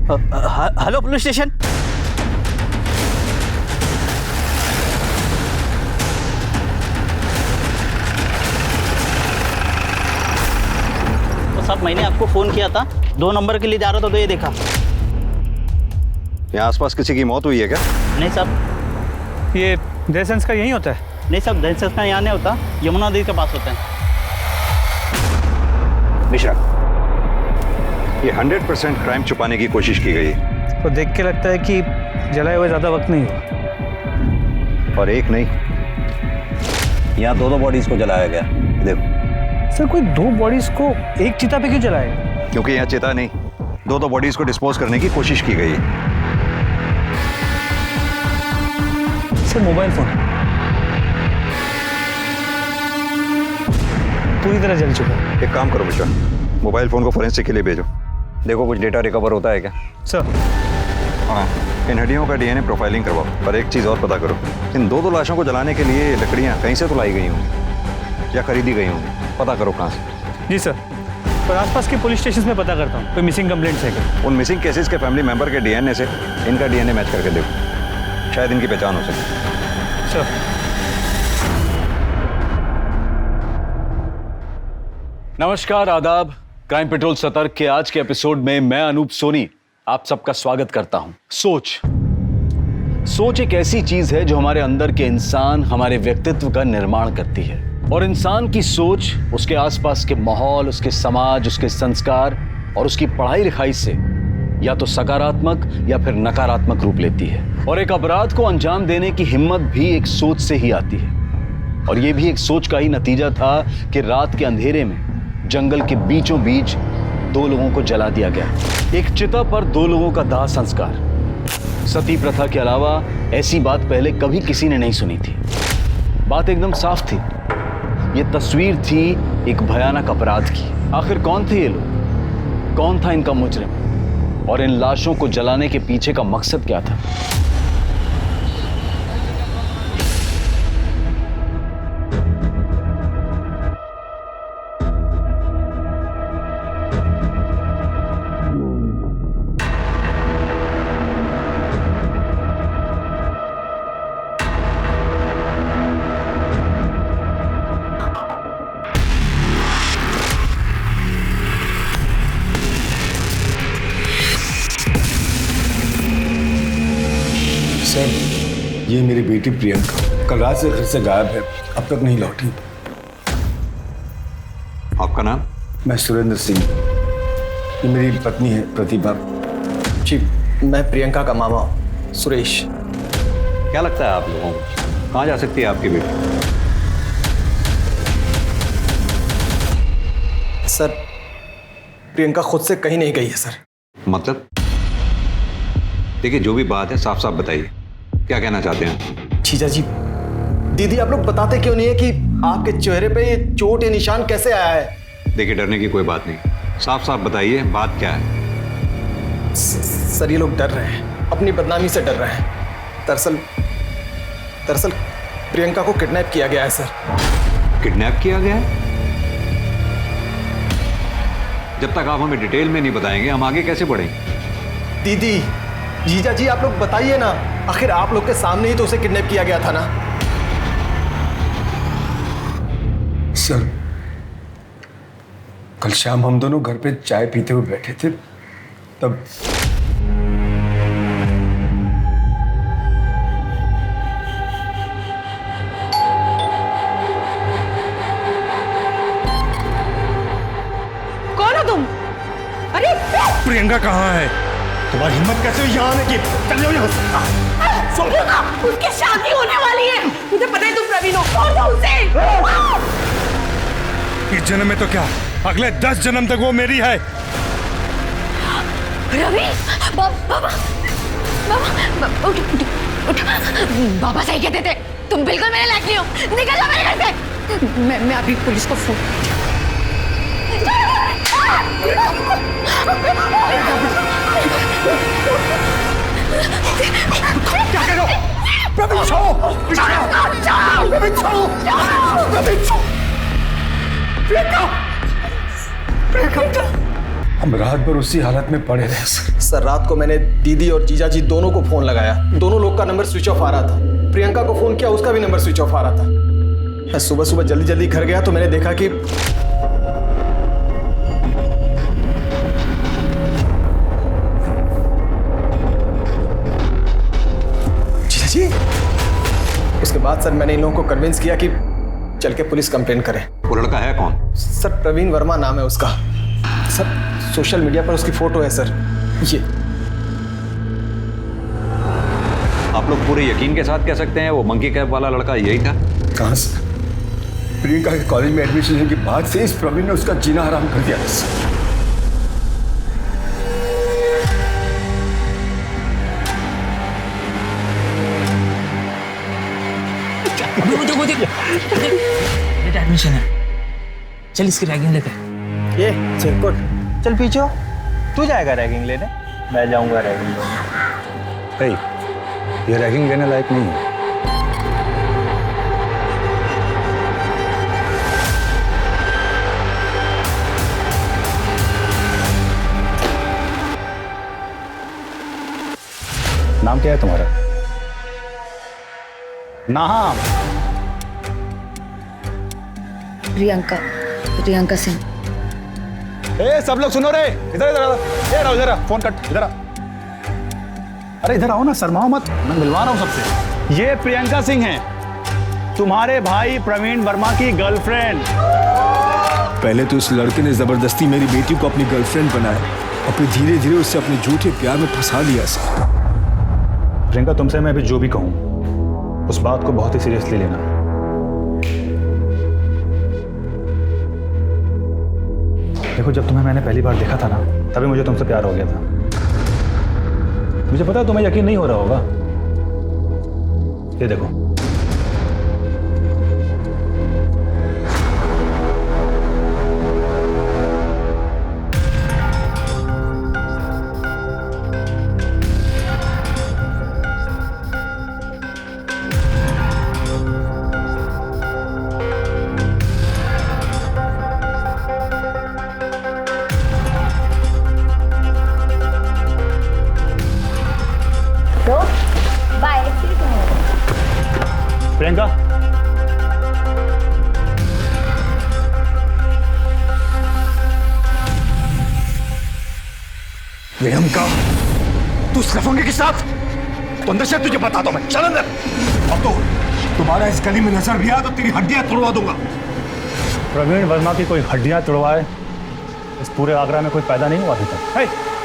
Hello police station. तो साहब मैंने आपको फोन किया था, 2 नंबर के लिए जा रहा था तो ये देखा। यहाँ आसपास किसी की मौत हुई है क्या? नहीं साहब। ये देह संस्कार यहीं होता है? नहीं साहब, देह संस्कार यहाँ नहीं होता, यमुना नदी के पास होता है। मिश्रा, ये 100% क्राइम छुपाने की कोशिश की गई है। तो देख के लगता है कि जलाए हुए ज्यादा वक्त नहीं हुआ। और एक नहीं, यहाँ 2 बॉडीज को जलाया गया। देखो सर, कोई 2 बॉडीज को एक चिता पे क्यों जलाए? क्योंकि यहाँ चिता नहीं, 2 बॉडीज को डिस्पोज करने की कोशिश की गई है। सर मोबाइल फोन पूरी तरह जल चुका है। एक काम करो मिश्रा, मोबाइल फोन को फोरेंसिक के लिए भेजो। देखो कुछ डेटा रिकवर होता है क्या? सर हाँ, इन हड्डियों का डीएनए प्रोफाइलिंग करवाओ। पर एक चीज़ और पता करो, इन 2 लाशों को जलाने के लिए लकड़ियाँ कहीं से तो लाई गई होंगी या खरीदी गई होंगी। पता करो कहाँ से। जी सर, पर आसपास के पुलिस स्टेशन में पता करता हूँ कोई मिसिंग कंप्लेंट्स है क्या। उन मिसिंग केसेस के फैमिली मेंबर के डीएनए से इनका डीएनए मैच करके देखो, शायद इनकी पहचान हो सके। सर नमस्कार, आदाब। क्राइम पेट्रोल सतर्क के आज के एपिसोड में मैं अनूप सोनी आप सबका स्वागत करता हूं। सोच एक ऐसी चीज है जो हमारे अंदर के इंसान, हमारे व्यक्तित्व का निर्माण करती है। और इंसान की सोच उसके आसपास के माहौल, उसके समाज, उसके संस्कार और उसकी पढ़ाई लिखाई से या तो सकारात्मक या फिर नकारात्मक रूप लेती है। और एक अपराध को अंजाम देने की हिम्मत भी एक सोच से ही आती है। और यह भी एक सोच का ही नतीजा था कि रात के अंधेरे में जंगल के बीचों बीच 2 लोगों को जला दिया गया। एक चिता पर 2 लोगों का दाह संस्कार। सती प्रथा के अलावा ऐसी बात पहले कभी किसी ने नहीं सुनी थी। बात एकदम साफ थी, ये तस्वीर थी एक भयानक अपराध की। आखिर कौन थे ये लोग? कौन था इनका मुजरिम? और इन लाशों को जलाने के पीछे का मकसद क्या था? सर, ये मेरी बेटी प्रियंका कल रात से घर से गायब है, अब तक नहीं लौटी। आपका नाम? मैं सुरेंद्र सिंह, ये मेरी पत्नी है प्रतिभा। जी, मैं प्रियंका का मामा सुरेश। क्या लगता है आप लोगों को कहाँ जा सकती है आपकी बेटी? सर, प्रियंका खुद से कहीं नहीं गई है सर। मतलब? देखिए, जो भी बात है साफ साफ बताइए, क्या कहना चाहते हैं? जीजा जी, दीदी आप लोग बताते क्यों नहीं है कि आपके चेहरे पे ये चोट या निशान कैसे आया है? देखिए, डरने की कोई बात नहीं, साफ साफ बताइए बात क्या है। सर, ये लोग डर रहे हैं, अपनी बदनामी से डर रहे हैं। दरअसल प्रियंका को किडनैप किया गया है सर। किडनैप किया गया है? जब तक आप हमें डिटेल में नहीं बताएंगे हम आगे कैसे बढ़ेंगे? दीदी, जीजा जी आप लोग बताइए ना, आखिर आप लोग के सामने ही तो उसे किडनैप किया गया था ना। सर, कल शाम हम दोनों घर पे चाय पीते हुए बैठे थे, तब कौन हो तुम? अरे प्रियंका कहाँ है? तुम्हारी हिम्मत कैसे हुई यहाँ आने की? चल जाओ यहाँ से। उसकी शादी होने वाली है, मुझे पता है तुम प्रवीण हो। छोड़ दो उसे। इस जन्म में तो क्या, अगले 10 जन्म तक वो मेरी है। रवि, बाबा, उठ, उठ, उठ। बाबा सही कहते थे, तुम बिल्कुल मेरे लायक नहीं हो। निकल जाओ मेरे घर से। मैं अभी पुलिस को फोन। क्या कर रहे हो? प्रवीण छोड़ो! प्रवीण छोड़ो! प्रियंका! प्रियंका! हम रात भर उसी हालत में पड़े रहे सर। सर रात को मैंने दीदी और जीजा जी दोनों को फोन लगाया, दोनों लोग का नंबर स्विच ऑफ आ रहा था। प्रियंका को फोन किया, उसका भी नंबर स्विच ऑफ आ रहा था। मैं सुबह सुबह जल्दी जल्दी घर गया तो मैंने देखा कि जीजा जी। उसके बाद सर मैंने इन लोगों को कन्विंस किया कि चल के पुलिस कंप्लेन करें। वो लड़का है कौन? सर प्रवीण वर्मा नाम है उसका। सर सोशल मीडिया पर उसकी फोटो है सर, ये। आप लोग पूरे यकीन के साथ कह सकते हैं वो मंकी कैप वाला लड़का यही था? कहाँ से? प्रियंका के कॉलेज में एडमिशन लेने के बाद से इस प्रवीण ने उसका जीना हराम कर दिया सर। एडमिशन है, चल इसकी रैगिंग लेकर। ये चिरकुट, चल पीछे हो। तू जाएगा रैगिंग लेने, मैं जाऊंगा रैगिंग लेने। ये रैगिंग लेने लायक नहीं है। नाम क्या है तुम्हारा? नाम? प्रियंका सिंह। ए सब लोग सुनो रे, इधर इधर ए रहो, इधर फोन कट, इधर आ। अरे इधर आओ ना, शर्माओ मत, मैं मिलवा रहा हूं सबसे। ये प्रियंका सिंह है, तुम्हारे भाई प्रवीण वर्मा की गर्लफ्रेंड। पहले तो इस लड़के ने जबरदस्ती मेरी बेटी को अपनी गर्लफ्रेंड बनाया और फिर धीरे धीरे उससे अपने झूठे प्यार में फंसा लिया सर। प्रियंका, तुमसे मैं अभी जो भी कहूं उस बात को बहुत ही सीरियसली लेना। देखो, जब तुम्हें मैंने पहली बार देखा था ना, तभी मुझे तुमसे प्यार हो गया था। मुझे पता है तुम्हें यकीन नहीं हो रहा होगा। ये देखो, प्रियंका, प्रियंका, तू उस लफंगे के साथ? तो अंदर से तुझे बताता हूं मैं, चल अंदर। अब तो तुम्हारा इस गली में नजर भी आया तो तेरी हड्डियां तोड़वा दूंगा। प्रवीण वर्मा की कोई हड्डियां तोड़वाए इस पूरे आगरा में कोई पैदा नहीं हुआ अभी तक।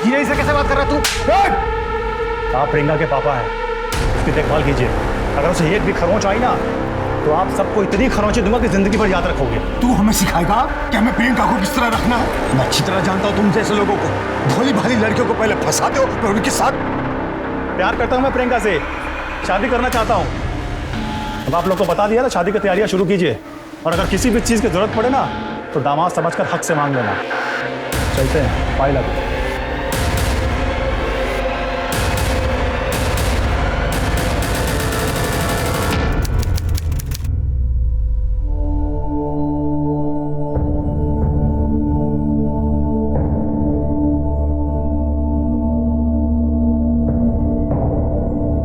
ये ऐसे कैसे बात कर रहा तू? आप प्रियंका के पापा हैं, उसकी देखभाल कीजिए। अगर उसे एक भी खरोंच आई ना तो आप सबको इतनी खरोंचे दूंगा कि जिंदगी भर याद रखोगे। तू हमें सिखाएगा कि हमें प्रियंका को किस तरह रखना है? मैं अच्छी तरह जानता हूं तुम जैसे लोगों को, भोली भाली लड़कियों को पहले फंसाते हो फिर उनके साथ। प्यार करता हूं मैं प्रियंका से, शादी करना चाहता हूं। अब आप लोग को बता दिया ना, शादी की तैयारियां शुरू कीजिए। और अगर किसी भी चीज की जरूरत पड़े ना तो दामाद समझकर हक से मांग लेना। चलते हैं, पाई लगो।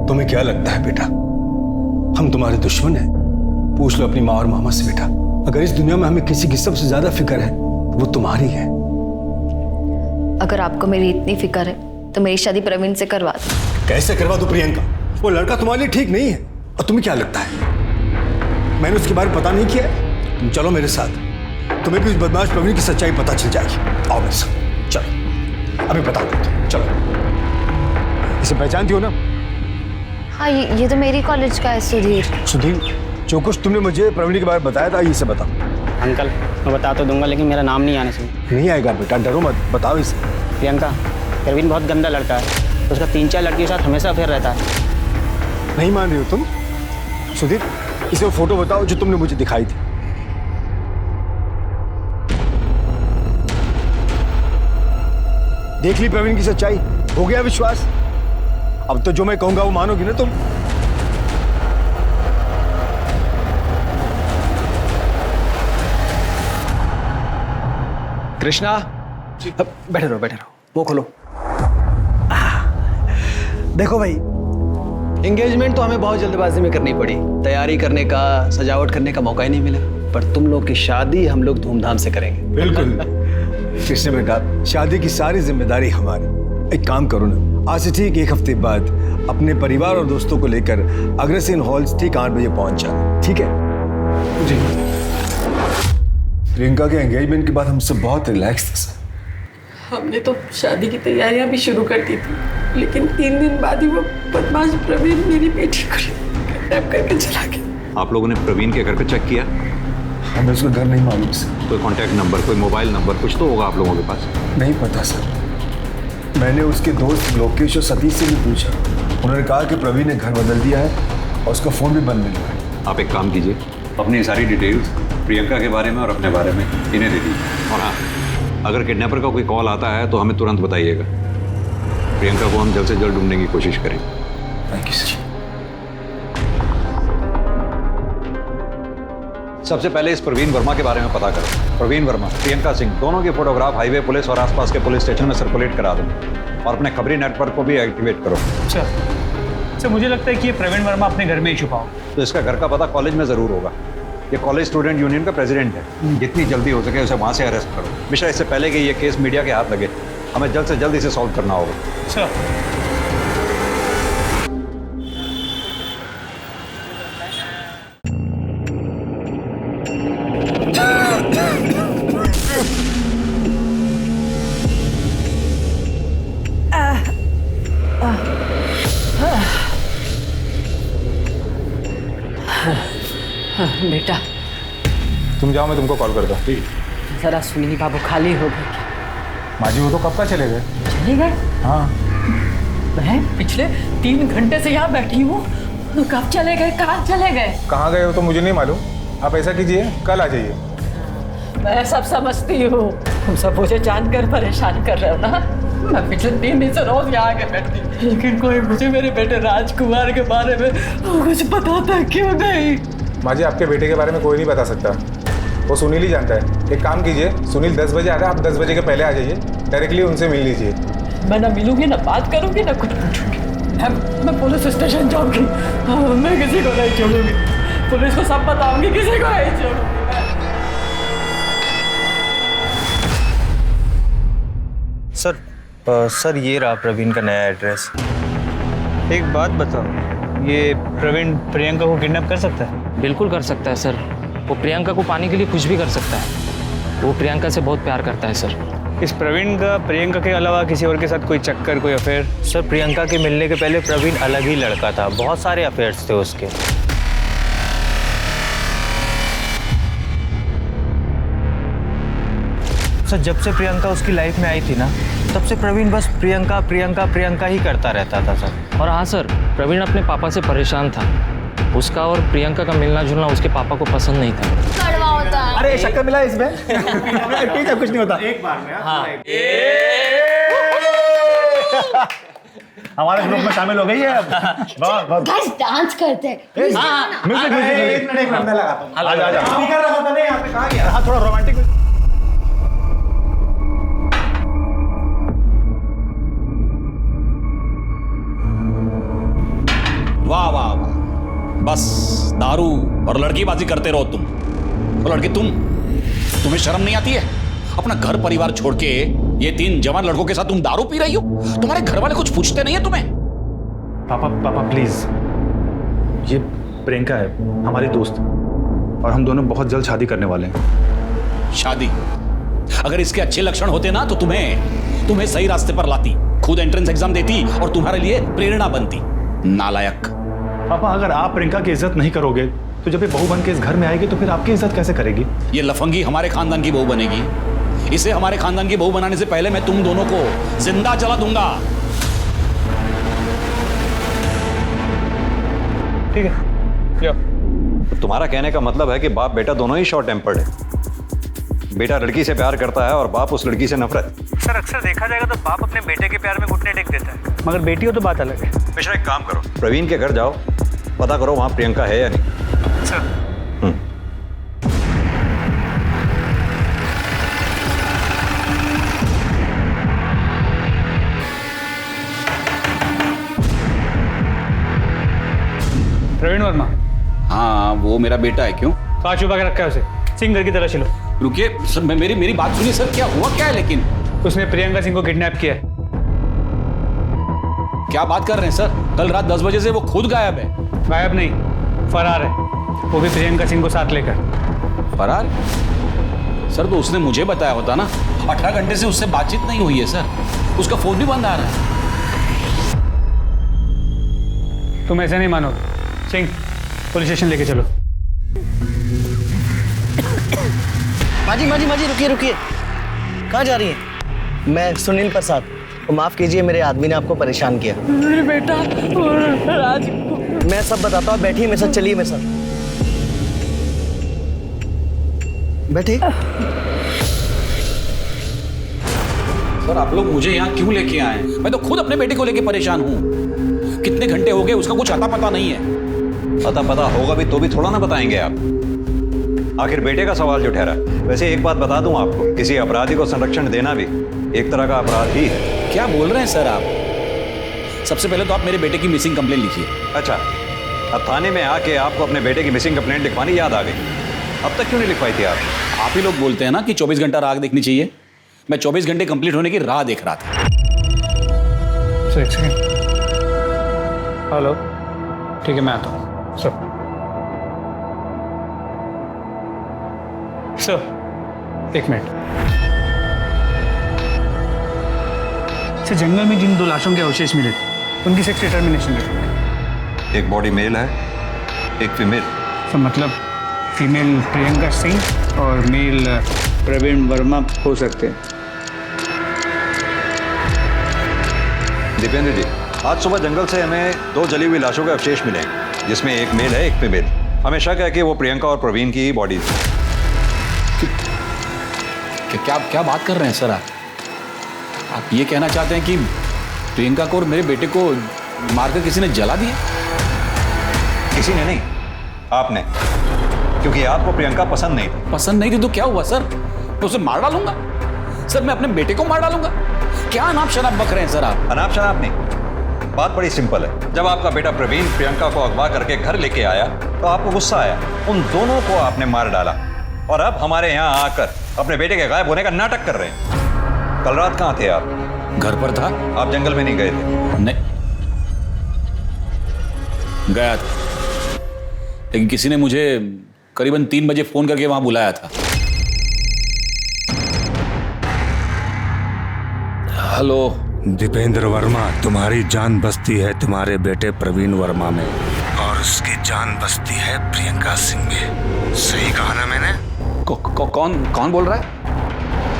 तुम्हें क्या लगता है बेटा, हम तुम्हारे दुश्मन हैं? पूछ लो अपनी माँ और मामा से बेटा। अगर इस दुनिया में हमें किसी की सबसे ज्यादा फिक्र है तो वो तुम्हारी है। अगर आपको मेरी इतनी फिक्र है तो मेरी शादी प्रवीण से करवा दो। कैसे करवा दूं प्रियंका? वो लड़का तुम्हारे लिए ठीक नहीं है। और तुम्हें क्या लगता है मैंने उसके बारे में पता नहीं किया? तुम चलो मेरे साथ, तुम्हें भी उस बदमाश प्रवीण की सच्चाई पता चल जाएगी। आओ मेरे साथ, चलो अभी बता दो। चलो, इसे पहचानती हो ना? हाँ, ये तो मेरी कॉलेज का है, सुधीर। सुधीर, जो कुछ तुमने मुझे प्रवीण के बारे में बताया था ये से बताओ। अंकल, मैं बता तो दूंगा लेकिन मेरा नाम नहीं आने से। नहीं आएगा बेटा, डरो मत, बताओ इसे। प्रियंका, प्रवीण बहुत गंदा लड़का है, उसका 3-4 लड़कियों के साथ हमेशा अफेयर रहता है। नहीं मान रही हो तुम? सुधीर, इसे वो फोटो बताओ जो तुमने मुझे दिखाई थी। देख ली प्रवीण की सच्चाई, हो गया विश्वास? अब तो जो मैं कहूंगा वो मानोगी ना तुम? कृष्णा, बैठे रहो, वो खोलो। देखो भाई, एंगेजमेंट तो हमें बहुत जल्दबाजी में करनी पड़ी, तैयारी करने का, सजावट करने का मौका ही नहीं मिला। पर तुम लोग की शादी हम लोग धूमधाम से करेंगे। बिल्कुल कृष्ण बेटा, शादी की सारी जिम्मेदारी हमारी। एक काम करो ना, आज से ठीक 1 हफ्ते बाद अपने परिवार और दोस्तों को लेकर अग्रसेन हॉल ठीक 8 बजे पहुंच जाना, ठीक है? जी। प्रियंका के एंगेजमेंट के बाद हम सब बहुत रिलैक्स थे सर। हमने तो शादी की तैयारियां भी शुरू कर दी थी, लेकिन 3 दिन बाद ही वो बदमाश प्रवीण मेरी बेटी को किडनैप करके चला गया। आप लोगों ने प्रवीण के घर पे चेक किया? हमें उसका घर नहीं मालूम सर। कोई कांटेक्ट नंबर, कोई मोबाइल नंबर कुछ तो होगा आप लोगों के पास? नहीं पता सर। मैंने उसके दोस्त लोकेश और सतीश से भी पूछा, उन्होंने कहा कि प्रवीण ने घर बदल दिया है और उसका फ़ोन भी बंद मिल रहा है। आप एक काम कीजिए, अपनी सारी डिटेल्स प्रियंका के बारे में और अपने बारे में इन्हें दे दीजिए। और हाँ, अगर किडनैपर का कोई कॉल आता है तो हमें तुरंत बताइएगा। प्रियंका को हम जल्द से जल्द ढूंढने की कोशिश करें। Thank you sir. सबसे पहले इस प्रवीण वर्मा के बारे में पता करो। प्रवीण वर्मा, प्रियंका सिंह, दोनों के फोटोग्राफ हाईवे पुलिस और आसपास के पुलिस स्टेशन में सर्कुलेट करा दो और अपने खबरी नेटवर्क को भी एक्टिवेट करो। सर मुझे लगता है कि ये प्रवीण वर्मा अपने घर में ही छुपा हो। तो इसका घर का पता कॉलेज में जरूर होगा। ये कॉलेज स्टूडेंट यूनियन का प्रेसिडेंट है। जितनी जल्दी हो सके उसे वहाँ से अरेस्ट करो। मिश्रा, इससे पहले कि ये केस मीडिया के हाथ लगे, हमें जल्द से जल्द इसे सॉल्व करना होगा। सर बेटा तुम जाओ, मैं तुमको कॉल करता हूँ। जरा सुनील बाबू खाली हो गए। माँ जी वो तो कब का चले गए। चले गए? हाँ। मैं पिछले 3 घंटे से यहाँ बैठी हूँ। कब चले गए, कहाँ चले गए? कहाँ गए हो तो मुझे नहीं मालूम। आप ऐसा कीजिए, कल आ जाइए। मैं सब समझती हूँ, तुम सब मुझे जानकर परेशान कर रहे हो ना। मैं पिछले 3 दिन से रोज यहाँ आके बैठती, लेकिन कोई मुझे मेरे बेटे राजकुमार के बारे में कुछ बताता क्यों नहीं? माँ जी, आपके बेटे के बारे में कोई नहीं बता सकता, वो सुनील ही जानता है। एक काम कीजिए, सुनील 10 बजे आ रहा है, आप 10 बजे के पहले आ जाइए, डायरेक्टली उनसे मिल लीजिए। मैं ना मिलूंगी, ना बात करूंगी, ना कुछ पूछूंगी। मैं पुलिस स्टेशन जाऊंगी। मैं किसी को नहीं छोड़ूंगी, पुलिस को सब बताऊंगी, किसी को नहीं छोड़ूंगी। सर ये रहा प्रवीण का नया एड्रेस। एक बात बताओ, ये प्रवीण प्रियंका को किडनैप कर सकता है? बिल्कुल कर सकता है सर। वो प्रियंका को पाने के लिए कुछ भी कर सकता है। वो प्रियंका से बहुत प्यार करता है सर। इस प्रवीण का प्रियंका के अलावा किसी और के साथ कोई चक्कर, कोई अफेयर? सर, प्रियंका के मिलने के पहले प्रवीण अलग ही लड़का था, बहुत सारे अफेयर्स थे उसके। सर, जब से प्रियंका उसकी लाइफ में आई थी ना, तब से प्रवीण बस प्रियंका प्रियंका प्रियंका ही करता रहता था सर। और हाँ सर, प्रवीण अपने पापा से परेशान था। उसका और प्रियंका का मिलना जुलना उसके पापा को पसंद नहीं था। कड़वा होता है। अरे शक्कर मिला इसमें। ठीक है, कुछ नहीं होता। एक बार में हाँ। हमारे ग्रुप में शामिल हो गई है अब। बहुत गाइस डांस करते हैं। म्यूजिक एक मिनट मैं लगाता हूं। आजा स्पीकर रखा था नहीं, यहां पे कहां गया? हां, थोड़ा रोमांटिक। वाह वाह वाह, बस दारू और लड़कीबाजी करते रहो तुम। और लड़के तुम्हें शर्म नहीं आती है? अपना घर परिवार छोड़ के ये 3 जवान लड़कों के साथ तुम दारू पी रही हो? तुम्हारे घर वाले कुछ पूछते नहीं है तुम्हें? पापा प्लीज, ये प्रियंका है हमारी दोस्त, और हम दोनों बहुत जल्द शादी करने वाले हैं। शादी? अगर इसके अच्छे लक्षण होते ना तो तुम्हें सही रास्ते पर लाती, खुद एंट्रेंस एग्जाम देती और तुम्हारे लिए प्रेरणा बनती। नालायक। पापा, अगर आप प्रियंका की इज्जत नहीं करोगे तो जब ये बहू बन के इस घर में आएगी तो फिर आपकी इज्जत कैसे करेगी? ये लफंगी हमारे खानदान की बहू बनेगी। इसे हमारे खानदान की बहू बनाने से पहले मैं तुम दोनों को जिंदा जला दूंगा। ठीक है। तुम्हारा कहने का मतलब है कि बाप बेटा दोनों ही शॉर्ट टेम्पर्ड है। बेटा लड़की से प्यार करता है और बाप उस लड़की से नफरत। सर, अक्सर देखा जाएगा तो बाप अपने बेटे के प्यार में घुटने टेक देता है, मगर बेटी हो तो बात अलग है। मिश्रा, एक काम करो, प्रवीण के घर जाओ, पता करो वहां प्रियंका है या नहीं। सर। प्रवीण वर्मा। हाँ वो मेरा बेटा है। क्यों? कहाँ छुपा के रखा है उसे? सिंगर की तरह चलो। रुकिए सर, मेरी बात सुनिए सर, क्या हुआ क्या है? लेकिन उसने प्रियंका सिंह को किडनैप किया है। क्या बात कर रहे हैं सर? कल रात 10 बजे से वो खुद गायब है। गायब नहीं, फरार है, वो भी प्रियंका सिंह को साथ लेकर। फरार? सर तो उसने मुझे बताया होता ना। 18 घंटे से उससे बातचीत नहीं हुई है सर, उसका फोन भी बंद आ रहा है। तुम ऐसे नहीं मानो। सिंह, पुलिस स्टेशन लेके चलो। माजी माजी माजी, रुकिए रुकिए, कहाँ जा रही हैं? मैं सुनील प्रसाद। तो माफ कीजिए, मेरे आदमी ने आपको परेशान किया। मेरे बेटा और राज को। मैं सब बताता हूँ, बैठिए मेरे साथ, चलिए मेरे साथ बैठिए। सर आप लोग मुझे यहाँ क्यों लेके आए? मैं तो खुद अपने बेटे को लेके परेशान हूँ। कितने घंटे हो गए, उसका कुछ अता पता नहीं है। अता पता होगा भी तो भी थोड़ा ना बताएंगे आप। आखिर बेटे का सवाल जो ठहरा। वैसे एक बात बता दूं आपको, किसी अपराधी को संरक्षण देना भी एक तरह का अपराध ही है। क्या बोल रहे हैं सर आप? सबसे पहले तो आप मेरे बेटे की मिसिंग कंप्लेंट लिखिए। अच्छा, अब थाने में आके आपको अपने बेटे की मिसिंग कंप्लेंट लिखवानी याद आ गई। अब तक क्यों नहीं लिखवाई थी आप? आप ही लोग बोलते हैं ना कि 24 घंटा राह देखनी चाहिए। मैं 24 घंटे कंप्लीट होने की राह देख रहा था। एक सेकंड। हेलो, ठीक है मैं आता हूँ। सर, एक मिनट। सर, जंगल में जिन 2 लाशों के अवशेष मिले थे, उनकी सेक्स डिटर्मिनेशन है। एक बॉडी मेल है, एक फीमेल। सर मतलब फीमेल प्रियंका सिंह और मेल प्रवीण वर्मा हो सकते हैं। दीपेंद्र जी, आज सुबह जंगल से हमें 2 जली हुई लाशों के अवशेष मिले, जिसमें एक मेल है, एक फीमेल। हमें शक है कि वो प्रियंका और प्रवीण की ही बॉडी थी। क्या बात कर रहे हैं सर आप ये कहना चाहते हैं कि प्रियंका को और मेरे बेटे को मारकर किसी ने जला दिया? किसी ने नहीं, आपने। क्योंकि आपको प्रियंका पसंद नहीं थी। पसंद नहीं थी तो क्या हुआ सर? मैं उसे मार डालूंगा सर, मैं अपने बेटे को मार डालूंगा। क्या अनाप शनाप बक रहे हैं सर आप? अनाप शनाप नहीं, बात बड़ी सिंपल है। जब आपका बेटा प्रवीण प्रियंका को अगवा करके घर लेके आया तो आपको गुस्सा आया, उन दोनों को आपने मार डाला और अब हमारे यहाँ आकर अपने बेटे के गायब होने का नाटक कर रहे हैं। कल रात कहाँ थे आप? घर पर था। आप जंगल में नहीं गए थे? नहीं, गया था, लेकिन किसी ने मुझे करीबन 3 बजे फोन करके वहां बुलाया था। हेलो दीपेंद्र वर्मा, तुम्हारी जान बसती है तुम्हारे बेटे प्रवीण वर्मा में और उसकी जान बसती है प्रियंका सिंह में। सही कहा ना मैंने? कौन बोल रहा है?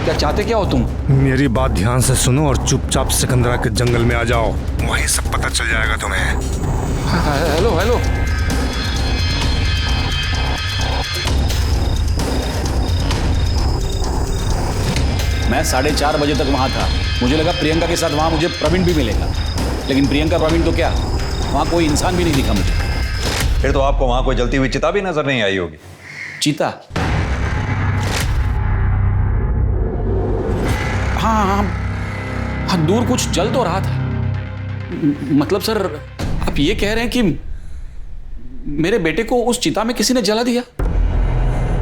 क्या चाहते क्या हो तुम? मेरी बात ध्यान से सुनो और चुपचाप सिकंदरा के जंगल में आ जाओ, वहीं सब पता चल जाएगा तुम्हें। हेलो हेलो, मैं 4:30 बजे तक वहां था। मुझे लगा प्रियंका के साथ वहां मुझे प्रवीण भी मिलेगा, लेकिन प्रियंका प्रवीण तो क्या, वहां कोई इंसान भी नहीं दिखा मुझे। फिर तो आपको वहां कोई जलती हुई चिता भी नजर नहीं आई होगी। चीता? हाँ, दूर कुछ जल तो रहा था। मतलब सर आप ये कह रहे हैं कि मेरे बेटे को उस चिता में किसी ने जला दिया?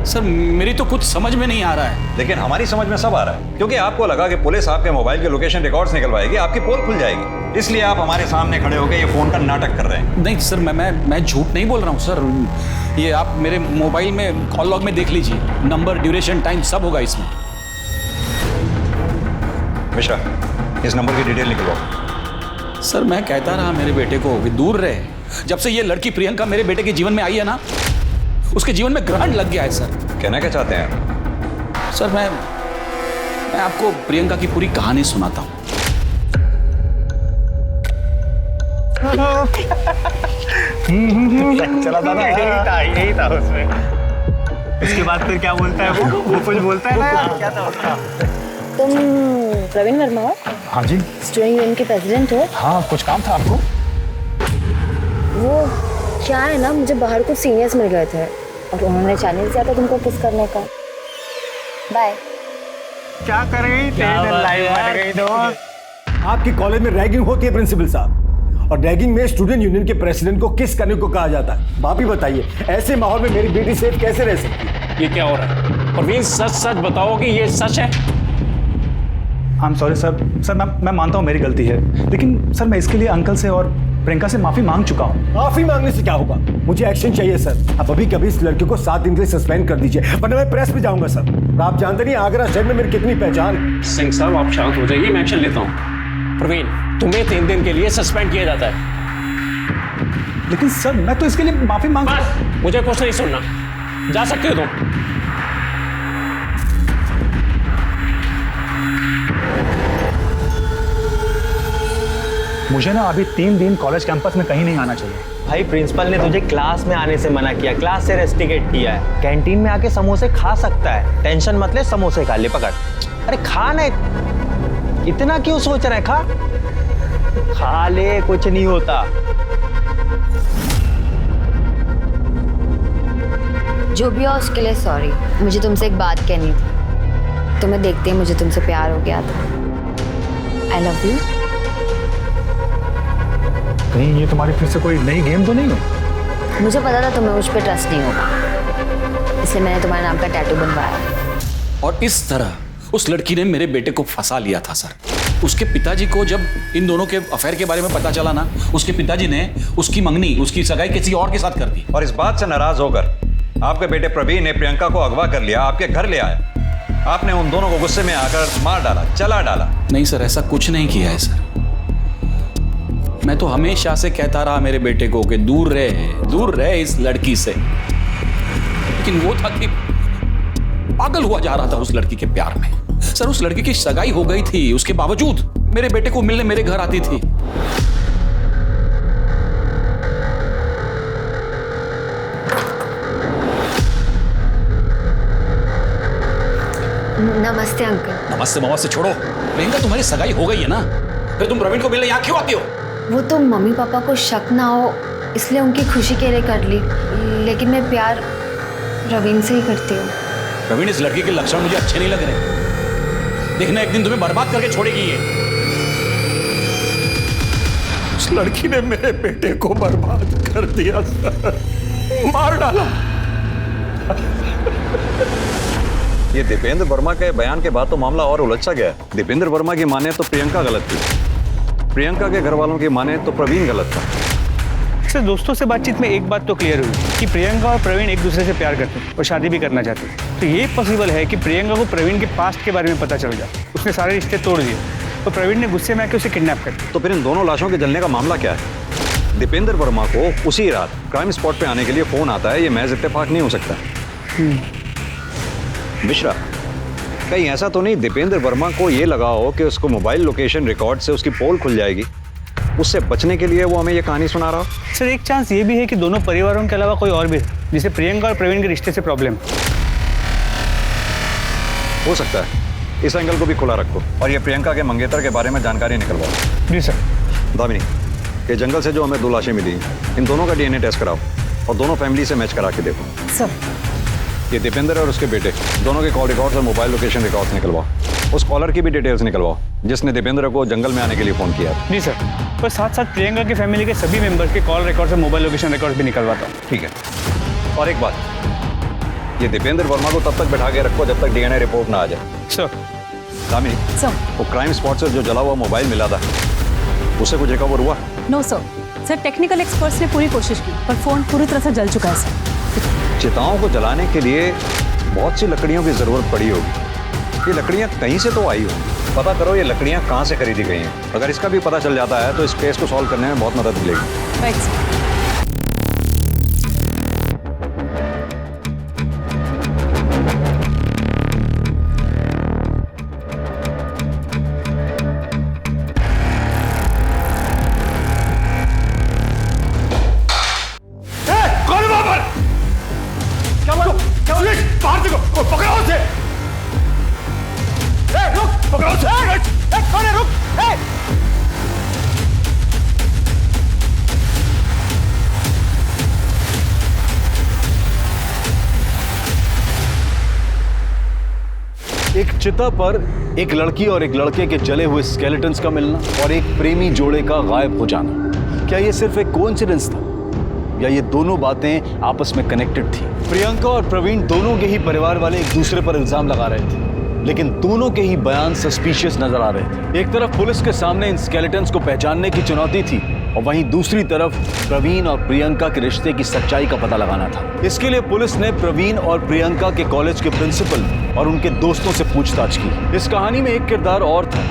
सर मेरी तो कुछ समझ में नहीं आ रहा है। लेकिन हमारी समझ में सब आ रहा है, क्योंकि आपको लगा कि पुलिस आपके मोबाइल के लोकेशन रिकॉर्ड्स निकलवाएगी, आपकी पोल खुल जाएगी, इसलिए आप हमारे सामने खड़े होकर ये फोन का नाटक कर रहे हैं। नहीं सर, मैं झूठ नहीं बोल रहा हूँ सर। ये आप मेरे मोबाइल में कॉल लॉग में देख लीजिए, नंबर, ड्यूरेशन, टाइम सब होगा इसमें। मिश्रा, इस नंबर की डिटेल निकलवाओ। सर मैं कहता रहा मेरे बेटे को कि दूर रहे। जब से ये लड़की प्रियंका मेरे बेटे के जीवन में आई है ना, उसके जीवन में ग्रहण लग गया है सर। कहना क्या चाहते हैं आप? सर मैं आपको प्रियंका की पूरी कहानी सुनाता हूँ। चला था ना, यही था उसमें। उसके बाद फिर क्या बोलता है वो कुछ बोलता है ना यार, क्या था उसका? तुम प्रवीण वर्मा हो? हाँ जी। स्टूडेंट यूनियन के प्रेसिडेंट हो? हाँ, कुछ काम था आपको? वो क्या है ना, मुझे बाहर कुछ सीनियर्स मिल गए थे और उन्होंने चैलेंज दिया था तुमको किस करने का। बाय। क्या कर गई? लाइव बन गई तो। आपके कॉलेज में रैगिंग होती है प्रिंसिपल साहब, और रैगिंग में स्टूडेंट यूनियन के प्रेसिडेंट को किस करने को कहा जाता है? आप ही बताइए, ऐसे माहौल में मेरी बेटी सेफ कैसे रह सकती है? ये क्या हो रहा है? परवीन सच सच बताओ कि ये सच है? आई एम सॉरी सर मैं मानता हूँ मेरी गलती है, लेकिन सर मैं इसके लिए अंकल से और प्रियंका से माफी मांग चुका हूँ। माफी मांगने से क्या होगा? मुझे एक्शन चाहिए सर। आप अभी कभी इस लड़के को 7 दिन के लिए सस्पेंड कर दीजिए, वरना मैं प्रेस में जाऊंगा सर। आप जानते नहीं आगरा शहर में मेरी कितनी पहचान है। सिंह साहब आप शांत हो जाइए, मैं एक्शन लेता हूँ। प्रवीण तुम्हें 3 दिन के लिए सस्पेंड किया जाता है। लेकिन सर मैं तो इसके लिए माफी मांग। बस मुझे कुछ नहीं सुनना, जा सकते हो तुम। मुझे ना अभी 3 दिन कॉलेज कैंपस में कहीं नहीं आना चाहिए। भाई प्रिंसिपल ने तुझे क्लास में आने से मना किया, क्लास से रेस्ट्रिकेट किया है। कैंटीन में आके समोसे खा सकता है, टेंशन मत ले, समोसे खा ले, पकड़। अरे खा ना, इतना क्यों सोच रहा है? खा ले, कुछ नहीं होता। जो भी हो उसके लिए सॉरी। मुझे तुमसे एक बात कहनी थी। तुम्हें देखते ही मुझे तुमसे प्यार हो गया था। I love you. कहीं ये तुम्हारी फिर से कोई नई गेम तो नहीं है? मुझे पता था तुम्हें मुझ पर ट्रस्ट नहीं होगा, इसलिए मैंने तुम्हारे नाम का टैटू बनवाया। और इस तरह उस लड़की ने मेरे बेटे को फंसा लिया था सर। उसके पिताजी को जब इन दोनों के अफेयर के बारे में पता चला ना, उसके पिताजी ने उसकी मंगनी, उसकी सगाई किसी और के साथ कर दी। और इस बात से नाराज होकर आपके बेटे प्रवीण ने प्रियंका को अगवा कर लिया, आपके घर ले आया। आपने उन दोनों को गुस्से में आकर मार डाला, चला डाला। नहीं सर, ऐसा कुछ नहीं किया है सर। मैं तो हमेशा से कहता रहा मेरे बेटे को कि दूर रहे इस लड़की से, लेकिन वो था कि पागल हुआ जा रहा था उस लड़की के प्यार में। सर उस लड़की की सगाई हो गई थी, उसके बावजूद मेरे बेटे को मिलने मेरे घर आती थी। नमस्ते अंकल। नमस्ते छोड़ो। प्रियंका तुम्हारी सगाई हो गई है ना, फिर तुम प्रवीण को मिलने यहाँ क्यों आती हो? वो तो मम्मी पापा को शक ना हो इसलिए उनकी खुशी के लिए कर ली, लेकिन मैं प्यार प्रवीण से ही करती हूँ। प्रवीण इस लड़की के लक्षण मुझे अच्छे नहीं लग रहे। देखना एक दिन तुम्हें बर्बाद करके छोड़ेगी ये। उस लड़की ने मेरे बेटे को बर्बाद कर दिया सर, मार डाला। ये दीपेंद्र वर्मा के बयान के बाद तो मामला और उलझा गया। दीपेंद्र वर्मा की माने तो प्रियंका गलत थी, प्रियंका के घर वालों की माने तो प्रवीण गलत था। सर दोस्तों से बातचीत में एक बात तो क्लियर हुई कि प्रियंका और प्रवीण एक दूसरे से प्यार करते हैं और शादी भी करना चाहते हैं। तो ये पॉसिबल है कि प्रियंका को प्रवीण के पास्ट के बारे में पता चल गया, उसने सारे रिश्ते तोड़ दिए, तो प्रवीण ने गुस्से में आकर उसे किडनैप कर दिया। तो फिर इन दोनों लाशों के जलने का मामला क्या है? दीपेंद्र वर्मा को उसी रात क्राइम स्पॉट पे आने के लिए फोन आता है, ये महज इत्तेफाक नहीं हो सकता। मिश्रा, कहीं ऐसा तो नहीं दीपेंद्र वर्मा को ये लगा हो कि उसको मोबाइल लोकेशन रिकॉर्ड से उसकी पोल खुल जाएगी, उससे बचने के लिए वो हमें ये कहानी सुना रहा हो? सर एक चांस ये भी है कि दोनों परिवारों के अलावा कोई और भी है जिसे प्रियंका और प्रवीण के रिश्ते से प्रॉब्लम हो सकता है। इस एंगल को भी खुला रखो और ये प्रियंका के मंगेतर के बारे में जानकारी निकलवाओ। जी सर। दामिनी, ये जंगल से जो हमें 2 लाशें मिली, इन दोनों का DNA टेस्ट कराओ और दोनों फैमिली से मैच करा के देखो। सर ये दीपेंद्र और उसके बेटे दोनों के कॉल रिकॉर्ड्स और मोबाइल लोकेशन रिकॉर्ड्स निकलवाओ। उस कॉलर की भी डिटेल्स निकलवाओ जिसने दीपेंद्र को जंगल में आने के लिए फ़ोन किया। जी सर, पर साथ साथ प्रियंका की फैमिली के सभी मेंबर्स के कॉल रिकॉर्ड्स और मोबाइल लोकेशन रिकॉर्ड्स भी निकलवाता हूँ। ठीक है। और एक बात, ये दीपेंद्र वर्मा को तब तक बैठा के रखो जब तक DNA रिपोर्ट ना आ जाए। सर। दामिनी, सर वो क्राइम स्पॉट से जो जला हुआ मोबाइल मिला था उससे कुछ रिकवर हुआ? नो सर टेक्निकल एक्सपर्ट्स ने पूरी कोशिश की पर फोन पूरी तरह से जल चुका है सर। चिताओं को जलाने के लिए बहुत सी लकड़ियों की जरूरत पड़ी होगी। ये लकड़ियां कहीं से तो आई हो, पता करो ये लकड़ियां कहां से खरीदी गई हैं। अगर इसका भी पता चल जाता है तो इस केस को सॉल्व करने में बहुत मदद मिलेगी। Right sir. एक चिता पर एक लड़की और एक लड़के के जले हुए स्केलेटन्स का मिलना और एक प्रेमी जोड़े का गायब हो जाना, क्या ये सिर्फ एक कोइंसिडेंस था या ये दोनों बातें आपस में कनेक्टेड थी? प्रियंका और प्रवीण दोनों के ही परिवार वाले एक दूसरे पर इल्जाम लगा रहे थे, लेकिन दोनों के ही बयान सस्पिशियस नजर आ रहे थे। एक तरफ पुलिस के सामने इन स्केलेटन्स को पहचानने की चुनौती थी और वहीं दूसरी तरफ प्रवीण और प्रियंका के रिश्ते की सच्चाई का पता लगाना था। इसके लिए पुलिस ने प्रवीण और प्रियंका के कॉलेज के प्रिंसिपल और उनके दोस्तों से पूछताछ की। इस कहानी में एक किरदार और था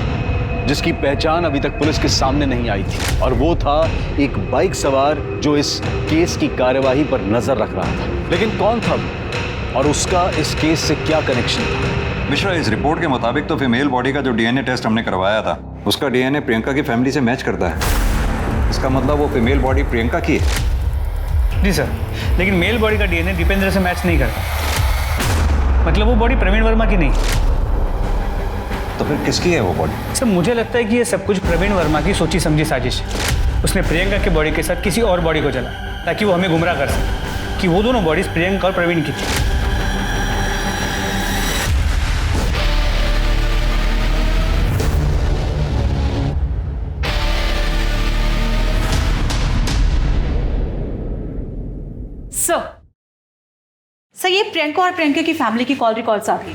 जिसकी पहचान अभी तक पुलिस के सामने नहीं आई थी, और वो था एक बाइक सवार जो इस केस की कार्यवाही पर नजर रख रहा था। लेकिन कौन था और उसका इस केस से क्या कनेक्शन था? मिश्रा, इस रिपोर्ट के मुताबिक तो फीमेल बॉडी का जो डीएनए टेस्ट हमने करवाया था उसका डीएनए प्रियंका की फैमिली से मैच करता है। इसका मतलब वो फीमेल बॉडी प्रियंका की है। जी सर, लेकिन मेल बॉडी का डीएनए दीपेंद्र से मैच नहीं करता। मतलब वो बॉडी प्रवीण वर्मा की नहीं। तो फिर किसकी है वो बॉडी? सर मुझे लगता है कि ये सब कुछ प्रवीण वर्मा की सोची समझी साजिश है। उसने प्रियंका की बॉडी के साथ किसी और बॉडी को चला ताकि वो हमें गुमराह कर सके कि वो दोनों बॉडीज प्रियंका और प्रवीण की थी। सर ये प्रियंका और प्रियंका की फैमिली की कॉल रिकॉर्ड्स आ गई,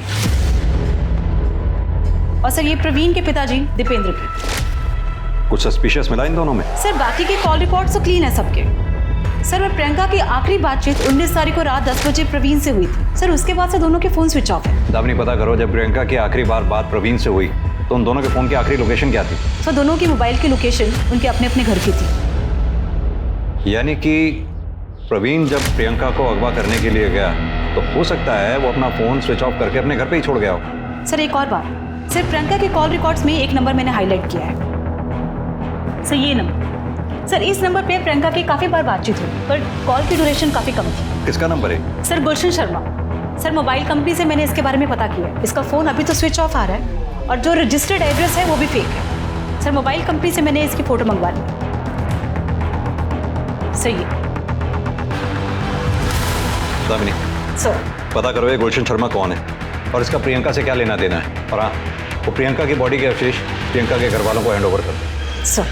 और सर ये प्रवीण के पिताजी दीपेंद्र की। कुछ सस्पिशियस मिला इन दोनों में? सर बाकी के कॉल रिकॉर्ड्स तो क्लीन है सबके। सर और प्रियंका की आखिरी बातचीत 19 तारीख को रात 10 बजे प्रवीण से हुई थी। सर उसके बाद से दोनों के फोन स्विच ऑफ है। दामिनी, पता करो जब प्रियंका की आखिरी बार बात प्रवीण से हुई तो उन दोनों के फोन की आखिरी लोकेशन क्या थी? सर दोनों की मोबाइल की लोकेशन उनके अपने अपने घर की थी। यानी कि प्रवीण जब प्रियंका को अगवा करने के लिए गया तो हो सकता है वो अपना फोन स्विच ऑफ करके अपने घर पे ही छोड़ गया हो। सर एक और बात, सर प्रियंका के कॉल रिकॉर्ड्स में एक नंबर मैंने हाईलाइट किया है। सर ये नंबर, सर इस नंबर पे प्रियंका की काफी बार बातचीत हुई, पर कॉल की ड्यूरेशन काफी कम थी। किसका नंबर है? सर गुलशन शर्मा। सर मोबाइल कंपनी से मैंने इसके बारे में पता किया। इसका फोन अभी तो स्विच ऑफ आ रहा है और जो रजिस्टर्ड एड्रेस है वो भी फेक है। सर मोबाइल कंपनी से मैंने इसकी फोटो मंगवा ली। सही है दामिनी, सर पता करो ये गुलशन शर्मा कौन है और इसका प्रियंका से क्या लेना देना है। और हाँ, वो प्रियंका की बॉडी के अवशेष प्रियंका के घर वालों को हैंड ओवर कर दो। सर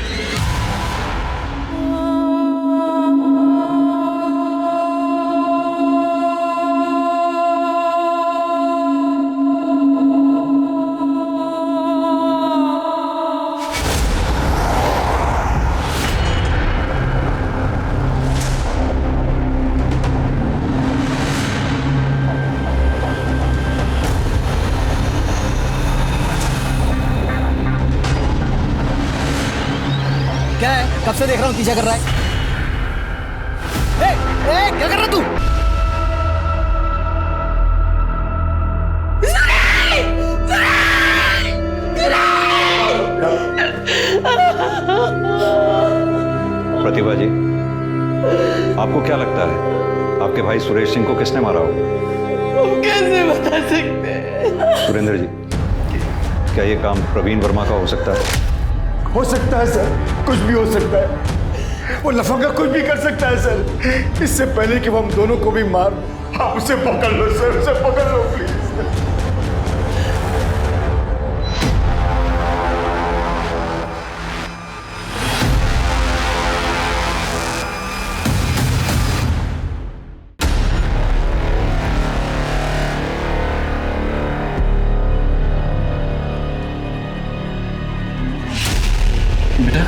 क्या है? कब से देख रहा हूँ पीछा कर रहा है। ए, क्या कर रहा तू? प्रतिभा जी, आपको क्या लगता है आपके भाई सुरेश सिंह को किसने मारा हो? हम कैसे बता सकते हैं? सुरेंद्र जी, क्या ये काम प्रवीण वर्मा का हो सकता है? हो सकता है सर, कुछ भी हो सकता है। वो लफंगा कुछ भी कर सकता है सर। इससे पहले कि वो हम दोनों को भी मार, आप उसे पकड़ लो सर, उसे पकड़ लो प्लीज। बेटा,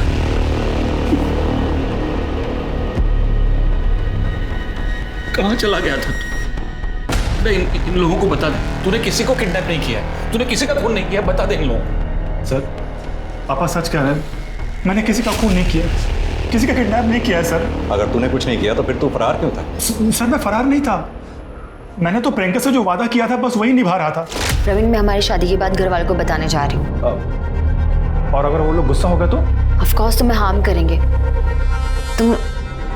कहाँ चला गया था तू? इन लोगों को बता दे, तूने किसी को किडनैप नहीं किया है, तूने किसी का खून नहीं किया, बता दे इन लोगों। सर पापा सच कह रहे हैं, मैंने किसी का खून नहीं किया, किसी का किडनैप नहीं किया है सर। अगर तूने कुछ नहीं किया तो फिर तू फरार क्यों था? सर मैं फरार नहीं था, मैंने तो प्रियंका से जो वादा किया था बस वही निभा रहा था। प्रवीण, मैं हमारी शादी के बाद घर वालों को बताने जा रही हूँ। और अगर वो लोग गुस्सा हो गए तो? ऑफ कोर्स तुम्हें हार्म करेंगे। तुम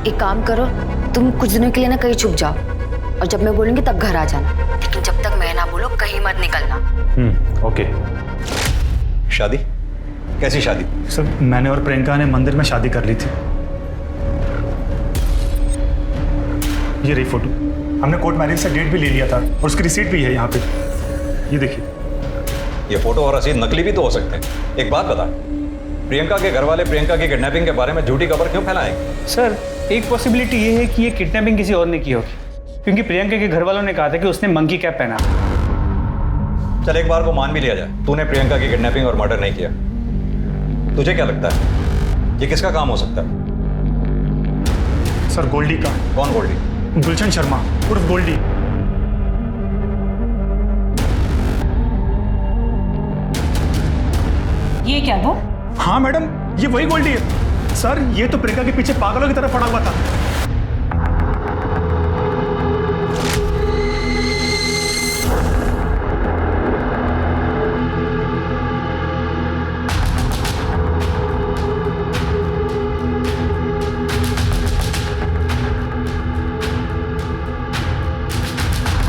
एक काम करो, तुम कुछ दिनों के लिए ना कहीं छुप जाओ और जब मैं बोलूंगी तब घर आ जाना, लेकिन जब तक मैं ना बोलूं कहीं मत निकलना। ओके। शादी? कैसी शादी? सर मैंने और प्रियंका ने मंदिर में शादी कर ली थी। ये रही फोटो, हमने कोर्ट मैरिज से डेट भी ले लिया था और उसकी रिसीट भी है यहाँ पे, ये देखिए। ये फोटो और रसीद नकली भी तो हो सकते हैं। एक बात बता, प्रियंका के घर वाले प्रियंका की किडनैपिंग के बारे में झूठी खबर क्यों फैलाएंगे? सर एक पॉसिबिलिटी ये है कि ये किडनैपिंग किसी और ने की होगी, क्योंकि प्रियंका के घर वालों ने कहा था कि उसने मंकी कैप पहना। चल एक बार को मान भी लिया जाए, तूने प्रियंका की किडनैपिंग और मर्डर नहीं किया। तुझे क्या लगता है ये किसका काम हो सकता है? सर गोल्डी का। कौन गोल्डी? गुलशन शर्मा उर्फ गोल्डी। ये क्या वो? हाँ मैडम, ये वही गोल्डी है। सर ये तो प्रियंका के पीछे पागलों की तरह पड़ा हुआ था।